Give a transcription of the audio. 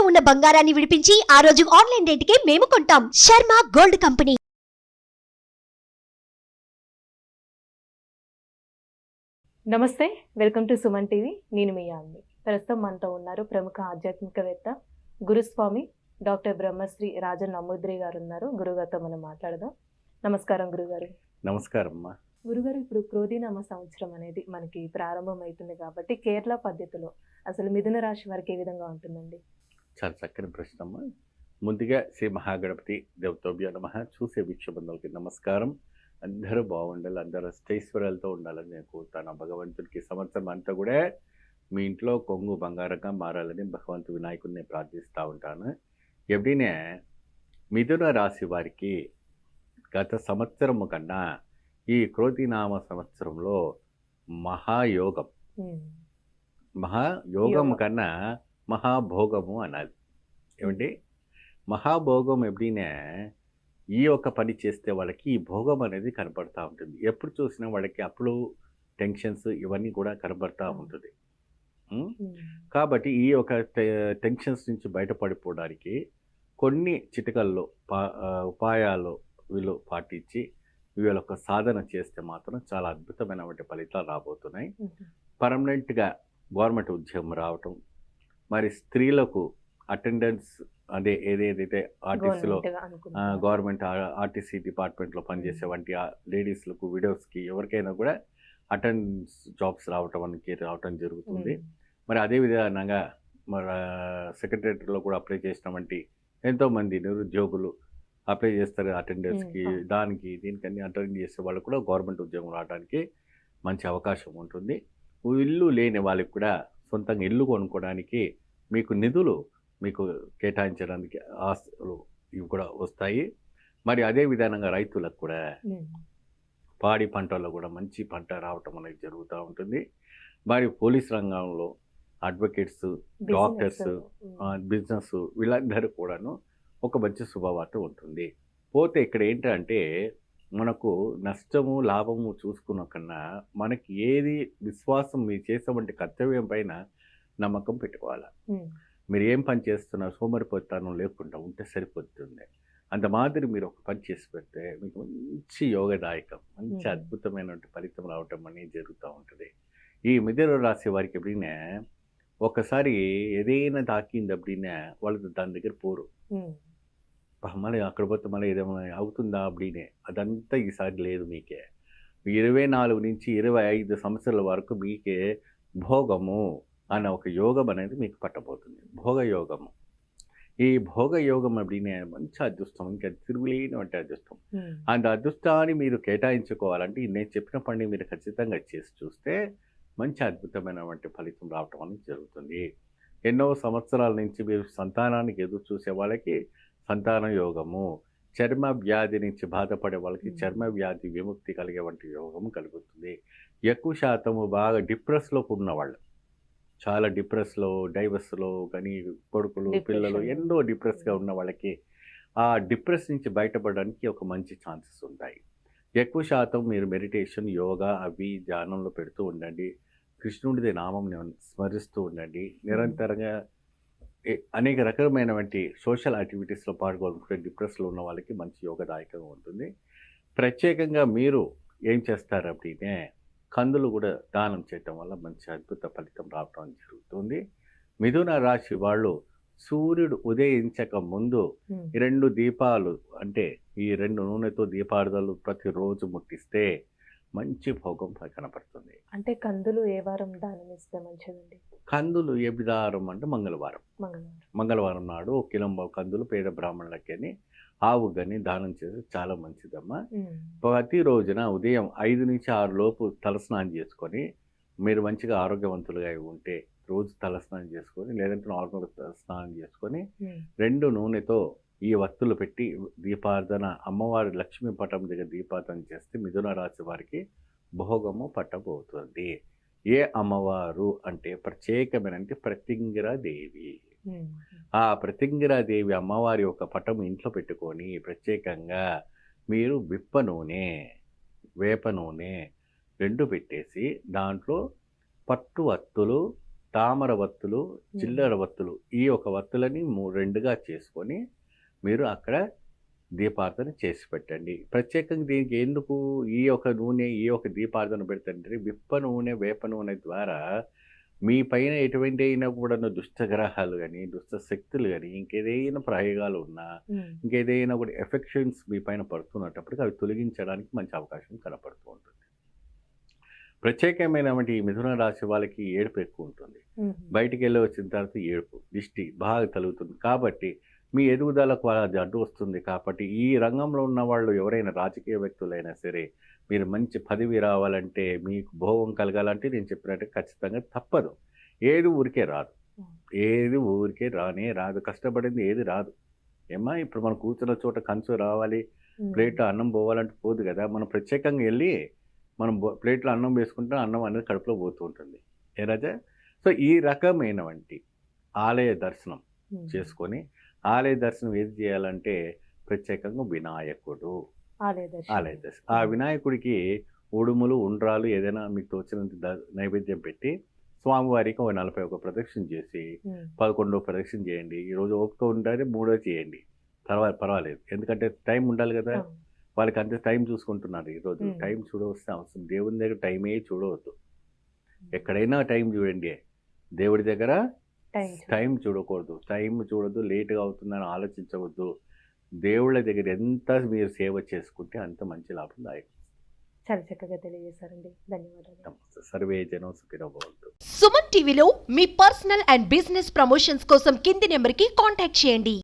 ఉన్న బంగారాన్ని విడిపించి ఆ రోజు ఆన్లైన్ రేటుకే మేము కొంటాం. Sharma gold company. నమస్తే, వెల్కమ్ టు సుమన్ టీవీ. నేను మీ యామ్ని. ప్రస్తుతం మనతో ఉన్నారు ప్రముఖ ఆధ్యాత్మికవేత్త గురుస్వామి డాక్టర్ బ్రహ్మశ్రీ రాజన్ నమూద్రి గారు ఉన్నారు. గురుగారితో మనం మాట్లాడదాం. నమస్కారం గురుగారు. నమస్కారం అమ్మా. గురుగారు, ఇప్పుడు క్రోధినామ సంవత్సరం అనేది మనకి ప్రారంభం అవుతుంది కాబట్టి కేరళ పద్ధతిలో అసలు మిథున రాశి వారికి ఏ విధంగా ఉంటుందండి? చాలా చక్కని ప్రశ్న అమ్మా. ముందుగా శ్రీ మహాగణపతి దేవతోభ్యో నమః. చూసే వీక్షబంధులకి నమస్కారం. అందరూ బాగుండాలి, అందరూ అష్టైశ్వర్యాలతో ఉండాలని నేను కోరుతాను. భగవంతుడికి సంవత్సరం అంతా కూడా మీ ఇంట్లో కొంగు బంగారంగా మారాలని భగవంతు వినాయకుడిని ప్రార్థిస్తూ ఉంటాను. ఎప్పుడైనా మిథున రాశి వారికి గత సంవత్సరము కన్నా ఈ క్రోధినామ సంవత్సరంలో మహాయోగం, మహాయోగం కన్నా మహాభోగము అనాలి. ఏమంటే మహాభోగం ఎప్పుడైనా ఈ ఒక్క పని చేస్తే వాళ్ళకి ఈ భోగం అనేది కనపడతా ఉంటుంది. ఎప్పుడు చూసినా వాళ్ళకి అప్పులు, టెన్షన్స్ ఇవన్నీ కూడా కనపడతా ఉంటుంది. కాబట్టి ఈ యొక్క టెన్షన్స్ నుంచి బయటపడిపోవడానికి కొన్ని చిటికల్లో ఉపాయాలు వీళ్ళు పాటించి వీళ్ళొక సాధన చేస్తే మాత్రం చాలా అద్భుతమైనటువంటి ఫలితాలు రాబోతున్నాయి. పర్మనెంట్గా గవర్నమెంట్ ఉద్యోగం రావటం, మరి స్త్రీలకు అటెండెన్స్ అదే ఏదైతే ఆర్టీసీలో గవర్నమెంట్ ఆర్టీసీ డిపార్ట్మెంట్లో పనిచేసే వంటి లేడీస్లకు, విడోస్కి ఎవరికైనా కూడా అటెండెన్స్ జాబ్స్ రావటం జరుగుతుంది. మరి అదే విధంగా మన సెక్రటరేట్లో కూడా అప్లై చేసిన వంటి ఎంతోమంది నిరుద్యోగులు అప్లై చేస్తారు అటెండెన్స్కి, దీనికన్నీ అటెండ్ చేసే వాళ్ళు కూడా గవర్నమెంట్ ఉద్యోగం రావడానికి మంచి అవకాశం ఉంటుంది. ఇల్లు లేని వాళ్ళకి కూడా సొంతంగా ఇల్లు కొనుక్కోవడానికి మీకు నిధులు మీకు కేటాయించడానికి ఆస్తులు ఇవి కూడా వస్తాయి. మరి అదే విధానంగా రైతులకు కూడా పాడి పంటల్లో కూడా మంచి పంట రావటం అనేది జరుగుతూ ఉంటుంది. మరి పోలీస్ రంగంలో అడ్వకేట్స్, డాక్టర్స్, బిజినెస్ వీళ్ళందరూ కూడాను ఒక మంచి శుభవార్త ఉంటుంది. పోతే ఇక్కడ ఏంటంటే మనకు నష్టము లాభము చూసుకున్న కన్నా మనకి ఏది విశ్వాసం, మీరు చేసేటువంటి కర్తవ్యం పైన నమ్మకం పెట్టుకోవాలి. మీరు ఏం పని చేస్తున్నారు సోమరిపోతానం లేకుండా ఉంటే సరిపోతుంది. అంత మాదిరి మీరు ఒక పని చేసి పెడితే మీకు మంచి యోగదాయకం, మంచి అద్భుతమైనటువంటి ఫలితం రావటం అనేది జరుగుతూ ఉంటుంది. ఈ మిథున రాశి వారికి ఎప్పుడైనా ఒకసారి ఏదైనా తాకింది అప్పుడైనా వాళ్ళకి దాని దగ్గర పోరు, మళ్ళీ అక్కడ పోతే మళ్ళీ ఏదేమైనా అవుతుందా అప్పుడీనే, అదంతా ఈసారి లేదు. మీకే 24 నుంచి 25 సంవత్సరాల వరకు మీకే భోగము అన్న ఒక యోగం అనేది మీకు పట్టబోతుంది. భోగయోగము. ఈ భోగయోగం అప్పుడీనే మంచి అదృష్టం, ఇంకా తిరుగులేనటువంటి అదృష్టం. అంత అదృష్టాన్ని మీరు కేటాయించుకోవాలంటే నేను చెప్పిన పని మీరు ఖచ్చితంగా చేసి చూస్తే మంచి అద్భుతమైనటువంటి ఫలితం రావటం అనేది జరుగుతుంది. ఎన్నో సంవత్సరాల నుంచి మీరు సంతానానికి ఎదురు చూసే వాళ్ళకి సంతాన యోగము, చర్మ వ్యాధి నుంచి బాధపడే వాళ్ళకి చర్మ వ్యాధి విముక్తి కలిగే వంటి యోగము కలుగుతుంది. ఎక్కువ శాతము బాగా డిప్రెస్లో ఉన్నవాళ్ళు, చాలా డిప్రెస్లో, డైవర్స్లో కానీ కొడుకులు, పిల్లలు ఎన్నో డిప్రెస్గా ఉన్న వాళ్ళకి ఆ డిప్రెస్ నుంచి బయటపడడానికి ఒక మంచి ఛాన్సెస్ ఉంటాయి. ఎక్కువ శాతం మీరు మెడిటేషన్, యోగా అవి ధ్యానంలో పెడుతూ ఉండండి. కృష్ణుడిది నామం స్మరిస్తూ ఉండండి. నిరంతరంగా అనేక రకమైనటువంటి సోషల్ యాక్టివిటీస్లో పాల్గొనుకుంటే డిప్రెస్లో ఉన్న వాళ్ళకి మంచి యోగదాయకంగా ఉంటుంది. ప్రత్యేకంగా మీరు ఏం చేస్తారు అంటే కందులు కూడా దానం చేయటం వల్ల మంచి అద్భుత ఫలితం రావటం జరుగుతుంది. మిథున రాశి వాళ్ళు సూర్యుడు ఉదయించక ముందు 2 దీపాలు, అంటే ఈ 2 నూనెతో దీపార్థాలు ప్రతిరోజు ముట్టిస్తే మంచి భోగం కనపడుతుంది. అంటే కందులు ఏ వారం దానం ఇస్తే మంచిదండి? కందులు ఏ విధానం అంటే మంగళవారం నాడు 1 కిలో కందులు పేద బ్రాహ్మణులకి అని, ఆవు కానీ దానం చేస్తే చాలా మంచిదమ్మా. ప్రతి రోజున ఉదయం 5 నుంచి 6 లోపు తలస్నానం చేసుకొని, మీరు మంచిగా ఆరోగ్యవంతులుగా ఉంటే రోజు తలస్నానం చేసుకొని, లేదంటే నార్మల్ స్నానం చేసుకొని 2 నూనెతో ఈ వత్తులు పెట్టి దీపార్థన, అమ్మవారి లక్ష్మీ పటం దగ్గర దీపార్థన చేస్తే మిథున రాశి వారికి భోగము పట్టబోతుంది. ఏ అమ్మవారు అంటే ప్రత్యేకమైన ప్రత్యంగిరాదేవి. ఆ ప్రత్యంగిరాదేవి అమ్మవారి యొక్క పటం ఇంట్లో పెట్టుకొని ప్రత్యేకంగా మీరు విప్ప నూనె, వేప నూనె 2 పెట్టేసి దాంట్లో పట్టు వత్తులు తామర వత్తులు, చిల్లర వత్తులు, ఈ ఒక వత్తులని రెండుగా చేసుకొని మీరు అక్కడ దీపార్థన చేసి పెట్టండి. ప్రత్యేకంగా దీనికి ఎందుకు ఈ ఒక నూనె, ఈ ఒక దీపార్థన పెడతంటే విప్ప నూనె, వేప నూనె ద్వారా మీ పైన ఎటువంటి అయినా కూడా దుష్టగ్రహాలు కానీ, దుష్ట శక్తులు కానీ, ఇంకేదైనా ప్రయోగాలు ఉన్నా, ఇంకేదైనా కూడా ఎఫెక్షన్స్ మీ పైన పడుతున్నప్పటికీ అవి తొలగించడానికి మంచి అవకాశం కనపడుతూ ఉంటుంది. ప్రత్యేకమైనటువంటి ఈ మిథున రాశి వాళ్ళకి ఏడుపు ఎక్కువ ఉంటుంది. బయటికి వెళ్ళి వచ్చిన తర్వాత ఏడుపు, దిష్టి బాగా కలుగుతుంది. కాబట్టి మీ ఎదుగుదలకు అది అడ్డు వస్తుంది. కాబట్టి ఈ రంగంలో ఉన్న వాళ్ళు ఎవరైనా రాజకీయ వ్యక్తులైనా సరే, మీరు మంచి పదవి రావాలంటే, మీకు భోగం కలగాలంటే నేను చెప్పినట్టు ఖచ్చితంగా తప్పదు. ఏది ఊరికే రాదు, ఏది ఊరికే రానే రాదు. కష్టపడింది ఏది రాదు. ఏమా ఇప్పుడు మనం కూర్చున్న చోట కంచు రావాలి, ప్లేట్లో అన్నం పోవాలంటే పోదు కదా. మనం ప్రత్యేకంగా వెళ్ళి మనం ప్లేట్లో అన్నం వేసుకుంటే అన్నం అనేది కడుపులో పోతూ ఉంటుంది. ఏ రాజా? సో ఈ రకమైనటువంటి ఆలయ దర్శనం చేసుకొని, ఆలయ దర్శనం ఏది చేయాలంటే ప్రత్యేకంగా వినాయకుడు ఆలయ దర్శనం. ఆ వినాయకుడికి ఉడుములు, ఉండ్రాలు ఏదైనా మీకు తోచినంత నైవేద్యం పెట్టి స్వామివారికి ఒక 41 ప్రదక్షిణ చేసి 11వ ప్రదక్షిణ చేయండి. ఈరోజు ఓపిక ఉండాలి, 3వ చేయండి, తర్వాత పర్వాలేదు. ఎందుకంటే టైం ఉండాలి కదా. వాళ్ళకి అంతే టైం చూసుకుంటున్నారు. ఈరోజు టైం చూడవలసిన అవసరం, దేవుని దగ్గర టైమే చూడవద్దు. ఎక్కడైనా టైం చూడండి, దేవుడి దగ్గర టైం చూడకూడదు. టైం చూడద్దు, లేట్గా అవుతుందని ఆలోచించవద్దు. దేవుళ్ళ దగ్గర ఎంత మీరు సేవ చేసుకుంటే అంత మంచి లాభదాయకం. చాలా చక్కగా తెలియజేశారండి. ధన్యవాదాలు. సర్వే జనం సుఖినో భవంతు. సుమన్ టీవీలో మీ పర్సనల్ అండ్ బిజినెస్ ప్రమోషన్స్ కోసం కింది నెంబర్కి కాంటాక్ట్ చేయండి.